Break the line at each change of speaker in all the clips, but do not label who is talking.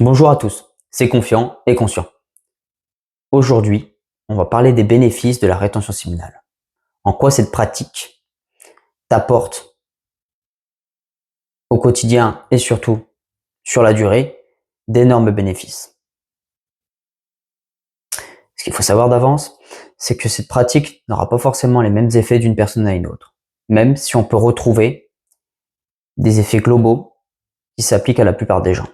Bonjour à tous, c'est Confiant et Conscient. Aujourd'hui, on va parler des bénéfices de la rétention séminale. En quoi cette pratique t'apporte au quotidien et surtout sur la durée d'énormes bénéfices. Ce qu'il faut savoir d'avance, c'est que cette pratique n'aura pas forcément les mêmes effets d'une personne à une autre, même si on peut retrouver des effets globaux qui s'appliquent à la plupart des gens.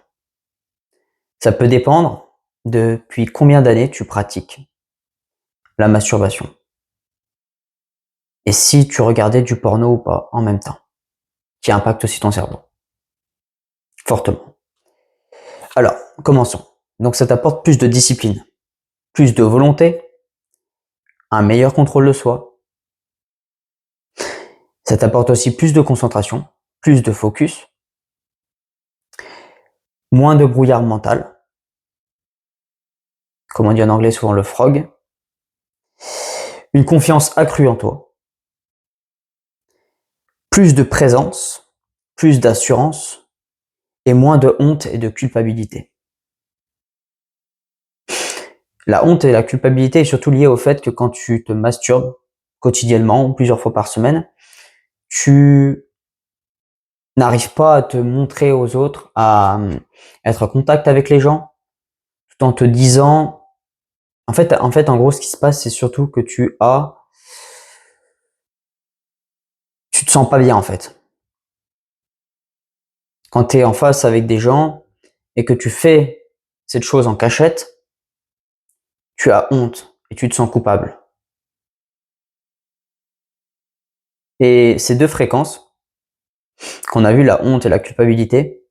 Ça peut dépendre depuis combien d'années tu pratiques la masturbation. Et si tu regardais du porno ou pas en même temps, qui impacte aussi ton cerveau. Fortement. Alors, commençons. Donc ça t'apporte plus de discipline, plus de volonté, un meilleur contrôle de soi. Ça t'apporte aussi plus de concentration, plus de focus, moins de brouillard mental, comme on dit en anglais souvent le frog, une confiance accrue en toi, plus de présence, plus d'assurance et moins de honte et de culpabilité. La honte et la culpabilité est surtout liée au fait que quand tu te masturbes quotidiennement ou plusieurs fois par semaine, tu n'arrives pas à te montrer aux autres, à être en contact avec les gens, tout en te disant, en gros, ce qui se passe, c'est surtout que tu te sens pas bien, en fait. Quand tu es en face avec des gens et que tu fais cette chose en cachette, tu as honte et tu te sens coupable. Et ces deux fréquences qu'on a vues, la honte et la culpabilité,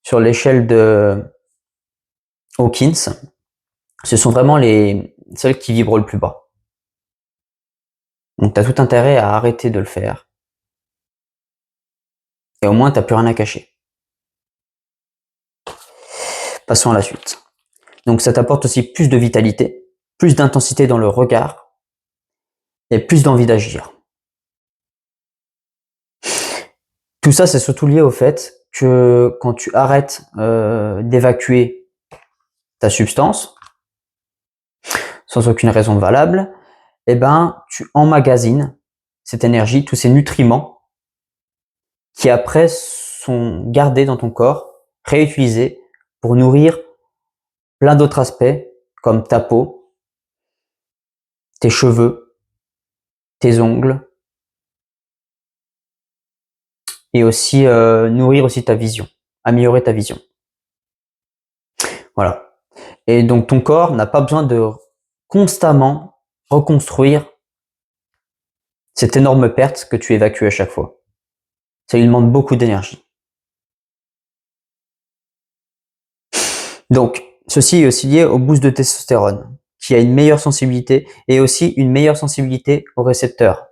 sur l'échelle de Hawkins, ce sont vraiment celles qui vibrent le plus bas. Donc tu as tout intérêt à arrêter de le faire. Et au moins, tu n'as plus rien à cacher. Passons à la suite. Donc ça t'apporte aussi plus de vitalité, plus d'intensité dans le regard et plus d'envie d'agir. Tout ça, c'est surtout lié au fait que quand tu arrêtes d'évacuer ta substance, sans aucune raison valable, eh ben, tu emmagasines cette énergie, tous ces nutriments qui après sont gardés dans ton corps, réutilisés pour nourrir plein d'autres aspects comme ta peau, tes cheveux, tes ongles et aussi nourrir aussi ta vision, améliorer ta vision. Voilà. Et donc ton corps n'a pas besoin de constamment reconstruire cette énorme perte que tu évacues à chaque fois. Ça lui demande beaucoup d'énergie. Donc, ceci est aussi lié au boost de testostérone, qui a une meilleure sensibilité et aussi une meilleure sensibilité aux récepteurs.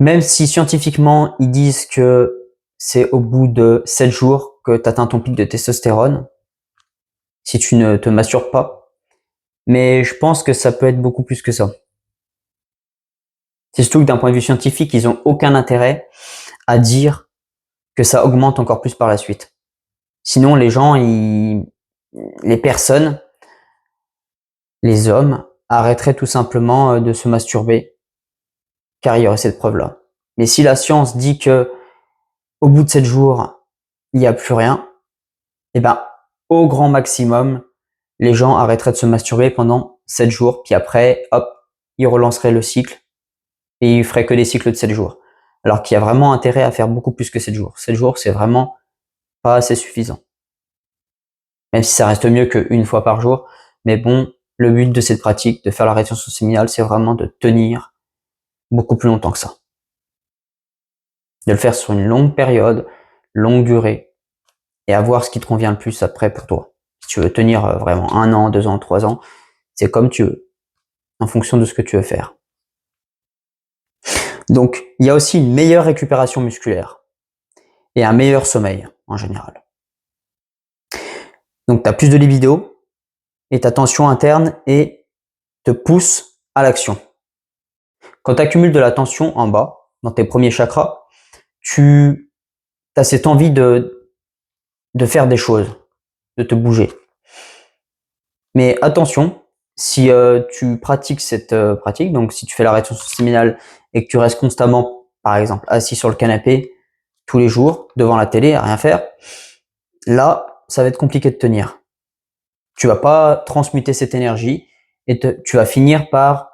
Même si scientifiquement ils disent que c'est au bout de 7 jours que tu atteins ton pic de testostérone, si tu ne te masturbes pas, mais je pense que ça peut être beaucoup plus que ça. C'est surtout que d'un point de vue scientifique, ils n'ont aucun intérêt à dire que ça augmente encore plus par la suite. Sinon, les personnes, les hommes, arrêteraient tout simplement de se masturber, car il y aurait cette preuve-là. Mais si la science dit que au bout de 7 jours, il n'y a plus rien, eh ben, au grand maximum, les gens arrêteraient de se masturber pendant 7 jours, puis après, hop, ils relanceraient le cycle et ils feraient que des cycles de 7 jours. Alors qu'il y a vraiment intérêt à faire beaucoup plus que 7 jours. 7 jours, c'est vraiment pas assez suffisant. Même si ça reste mieux qu'une fois par jour. Mais bon, le but de cette pratique, de faire la rétention séminale, c'est vraiment de tenir beaucoup plus longtemps que ça. De le faire sur une longue période, longue durée, et à voir ce qui te convient le plus après pour toi. Si tu veux tenir vraiment 1 an, 2 ans, 3 ans, c'est comme tu veux, en fonction de ce que tu veux faire. Donc, il y a aussi une meilleure récupération musculaire et un meilleur sommeil en général. Donc, tu as plus de libido et ta tension interne et te pousse à l'action. Quand tu accumules de la tension en bas, dans tes premiers chakras, tu as cette envie de faire des choses, de te bouger. Mais attention, si tu pratiques cette pratique, donc si tu fais la rétention séminale et que tu restes constamment, par exemple, assis sur le canapé tous les jours, devant la télé, à rien faire, là, ça va être compliqué de tenir. Tu vas pas transmuter cette énergie et tu vas finir par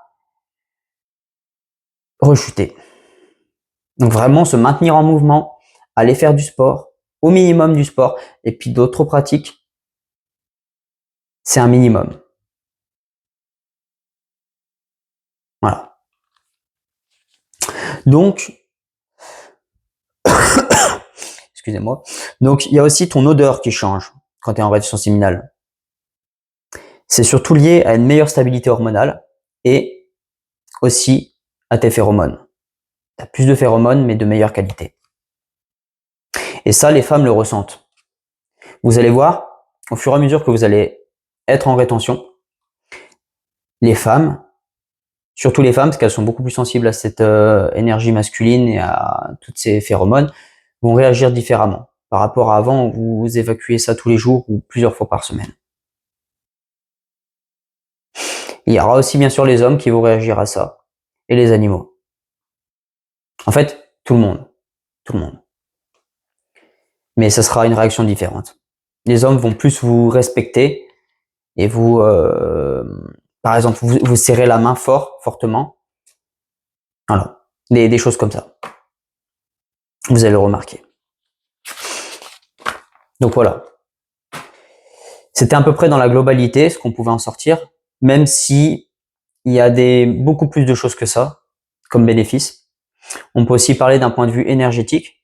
rechuter. Donc vraiment se maintenir en mouvement, aller faire du sport, au minimum du sport, et puis d'autres pratiques, c'est un minimum. Voilà. Donc, excusez-moi. Donc, il y a aussi ton odeur qui change quand tu es en rétention séminale. C'est surtout lié à une meilleure stabilité hormonale et aussi à tes phéromones. Tu as plus de phéromones, mais de meilleure qualité. Et ça, les femmes le ressentent. Vous allez voir, au fur et à mesure que vous allez être en rétention, les femmes, surtout les femmes, parce qu'elles sont beaucoup plus sensibles à cette énergie masculine et à toutes ces phéromones, vont réagir différemment par rapport à avant où vous évacuez ça tous les jours ou plusieurs fois par semaine. Il y aura aussi bien sûr les hommes qui vont réagir à ça et les animaux. En fait, tout le monde. Tout le monde. Mais ça sera une réaction différente. Les hommes vont plus vous respecter et vous, par exemple, vous serrez la main fortement. Voilà. Des choses comme ça. Vous allez le remarquer. Donc voilà. C'était à peu près dans la globalité ce qu'on pouvait en sortir, même si il y a beaucoup plus de choses que ça, comme bénéfices. On peut aussi parler d'un point de vue énergétique,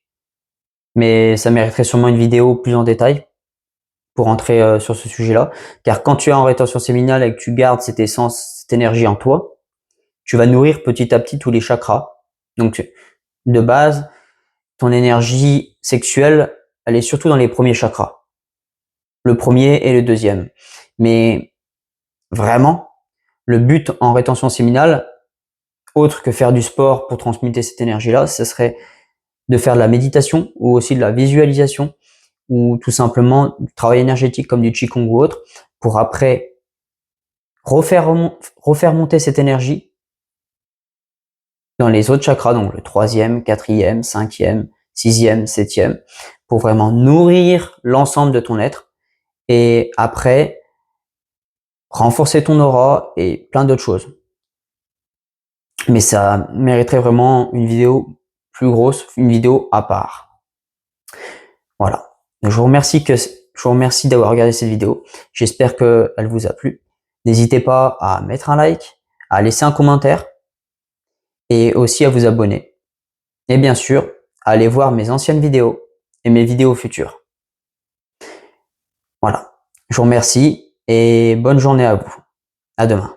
mais ça mériterait sûrement une vidéo plus en détail pour entrer sur ce sujet-là. Car quand tu es en rétention séminale et que tu gardes cette essence, cette énergie en toi, tu vas nourrir petit à petit tous les chakras. Donc, de base, ton énergie sexuelle, elle est surtout dans les premiers chakras. Le premier et le deuxième. Mais vraiment, le but en rétention séminale, autre que faire du sport pour transmuter cette énergie-là, ce serait de faire de la méditation ou aussi de la visualisation ou tout simplement du travail énergétique comme du Qigong ou autre pour après refaire monter cette énergie dans les autres chakras, donc le troisième, quatrième, cinquième, sixième, septième, pour vraiment nourrir l'ensemble de ton être et après renforcer ton aura et plein d'autres choses. Mais ça mériterait vraiment une vidéo plus grosse, une vidéo à part. Voilà. Je vous remercie d'avoir regardé cette vidéo. J'espère qu'elle vous a plu. N'hésitez pas à mettre un like, à laisser un commentaire et aussi à vous abonner. Et bien sûr, à aller voir mes anciennes vidéos et mes vidéos futures. Voilà. Je vous remercie et bonne journée à vous. À demain.